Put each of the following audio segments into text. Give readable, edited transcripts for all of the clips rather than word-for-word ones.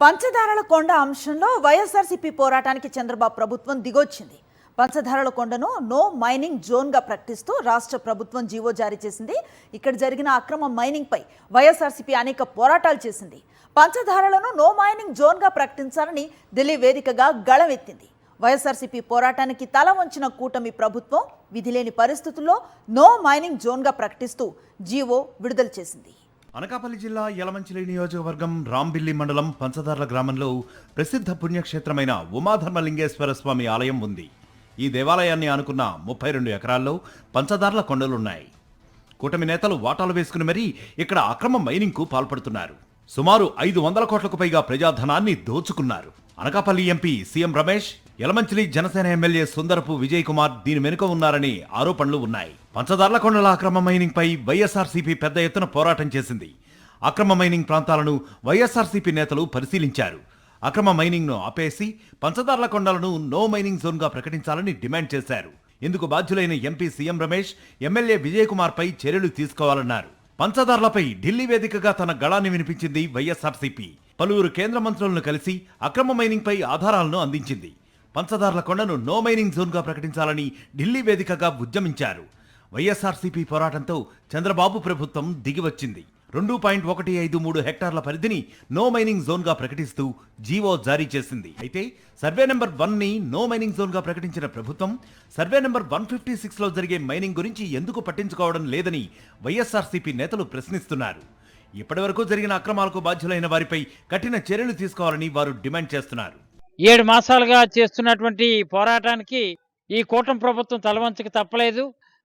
పంచదారల కొండ అంశంలో వైఎస్ఆర్సీపీ పోరాటానికి చంద్రబాబు ప్రభుత్వం దిగొచ్చింది. పంచదారల కొండను నో మైనింగ్ జోన్గా ప్రకటిస్తూ రాష్ట్ర ప్రభుత్వం జీవో జారీ చేసింది. ఇక్కడ జరిగిన అక్రమ మైనింగ్పై వైఎస్ఆర్సీపీ అనేక పోరాటాలు చేసింది. పంచదారలను నో మైనింగ్ జోన్గా ప్రకటించాలని ఢిల్లీ వేదికగా గళమెత్తింది. వైఎస్ఆర్సీపీ పోరాటానికి తల వంచిన కూటమి ప్రభుత్వం విధిలేని పరిస్థితుల్లో నో మైనింగ్ జోన్గా ప్రకటిస్తూ జీవో విడుదల చేసింది. అనకాపల్లి జిల్లా యలమంచిలి నియోజకవర్గం రాంబిల్లి మండలం పంచదార్ల గ్రామంలో ప్రసిద్ధ పుణ్యక్షేత్రమైన ఉమాధర్మలింగేశ్వర స్వామి ఆలయం ఉంది. ఈ దేవాలయాన్ని ఆనుకున్న 32 ఎకరాల్లో పంచదార్ల కొండలున్నాయి. కూటమి నేతలు వాటాలు వేసుకుని మరీ ఇక్కడ అక్రమ మైనింగ్కు పాల్పడుతున్నారు. సుమారు 500 కోట్లకు పైగా ప్రజాధనాన్ని దోచుకున్నారు. Anakapalli MP CM Ramesh, Yalamanchili Janasena MLA Sundarapu Vijay Kumar దీని వెనుక ఉన్నారని ఆరోపణలు ఉన్నాయి. పంచదార్ల కొండల అక్రమ మైనింగ్ పై వైఎస్ఆర్సీపీ పెద్ద ఎత్తున పోరాటం చేసింది. అక్రమ మైనింగ్ ప్రాంతాలను వైఎస్ఆర్సీపీ నేతలు పరిశీలించారు. అక్రమ మైనింగ్ ను ఆపేసి పంచదార్ల కొండలను నో మైనింగ్ జోన్ గా ప్రకటించాలని డిమాండ్ చేశారు. ఇందుకు బాధ్యులైన MP CM Ramesh, MLA Vijay Kumar పై చర్యలు తీసుకోవాలన్నారు. పంచదార్లపై ఢిల్లీ వేదికగా తన గళాన్ని వినిపించింది వైఎస్ఆర్సీపీ. పలువురు కేంద్ర మంత్రులను కలిసి అక్రమ మైనింగ్ పై ఆధారాలను అందించింది. పంచదార్ల కొండను నో మైనింగ్ జోన్ గా ప్రకటించాలని ఢిల్లీ వేదికగా ఉద్యమించారు. వైఎస్ఆర్సీపీ పోరాటంతో చంద్రబాబు ప్రభుత్వం దిగివచ్చింది. 2.153 హెక్టార్ల పరిధిని నో మైనింగ్ జోన్ గా ప్రకటిస్తూ జీవో జారీ చేసింది. అయితే సర్వే నెంబర్ 1 ని నో మైనింగ్ జోన్ గా ప్రకటించిన ప్రభుత్వం సర్వే నెంబర్ 156 లో జరిగే మైనింగ్ గురించి ఎందుకు పట్టించుకోవడం లేదని వైఎస్ఆర్సీపీ నేతలు ప్రశ్నిస్తున్నారు. ఇప్పటివరకు జరిగిన అక్రమాలకు బాధ్యులైన వారిపై కఠిన చర్యలు తీసుకోవాలని వారు డిమాండ్ చేస్తున్నారు. 7 మాసాలుగా చేస్తున్నటువంటి పోరాటానికి ఈ కూటమి ప్రభుత్వం తలవంచక తప్పలేదు.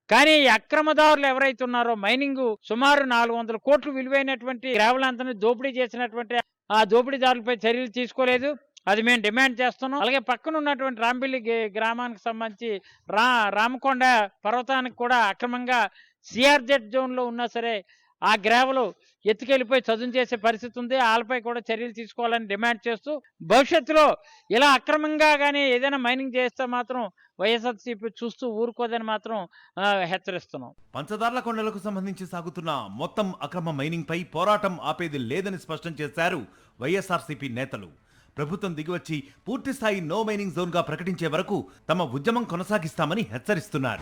కానీ ఈ అక్రమదారులు ఎవరైతే ఉన్నారో మైనింగ్ సుమారు 400 కోట్లు విలువైనటువంటి గ్రావెలంతా దోపిడీ చేసినటువంటి ఆ దోపిడీదారులపై చర్యలు తీసుకోలేదు. అది మేము డిమాండ్ చేస్తున్నాం. అలాగే పక్కన ఉన్నటువంటి రాంబిల్లి గ్రామానికి సంబంధించి రామకొండ పర్వతానికి కూడా అక్రమంగా సిఆర్జెడ్ జోన్లో ఉన్నా సరే ఆ గ్రావెలు ఎత్తుకెళ్ళిపోయి చదును చేసే పరిస్థితి ఉంది. వాళ్ళపై కూడా చర్యలు తీసుకోవాలని డిమాండ్ చేస్తూ భవిష్యత్తులో ఇలా అక్రమంగా కానీ ఏదైనా మైనింగ్ చేస్తే మాత్రం వైఎస్ఆర్సీపీ చూస్తూ ఊరుకోదని మాత్రం హెచ్చరిస్తున్నాం. పంచదార్ల కొండలకు సంబంధించి సాగుతున్న మొత్తం అక్రమ మైనింగ్ పై పోరాటం ఆపేది లేదని స్పష్టం చేశారు వైఎస్ఆర్సీపీ నేతలు. ప్రభుత్వం దిగివచ్చి పూర్తిస్థాయి నో మైనింగ్ జోన్ గా ప్రకటించే వరకు తమ ఉద్యమం కొనసాగిస్తామని హెచ్చరిస్తున్నారు.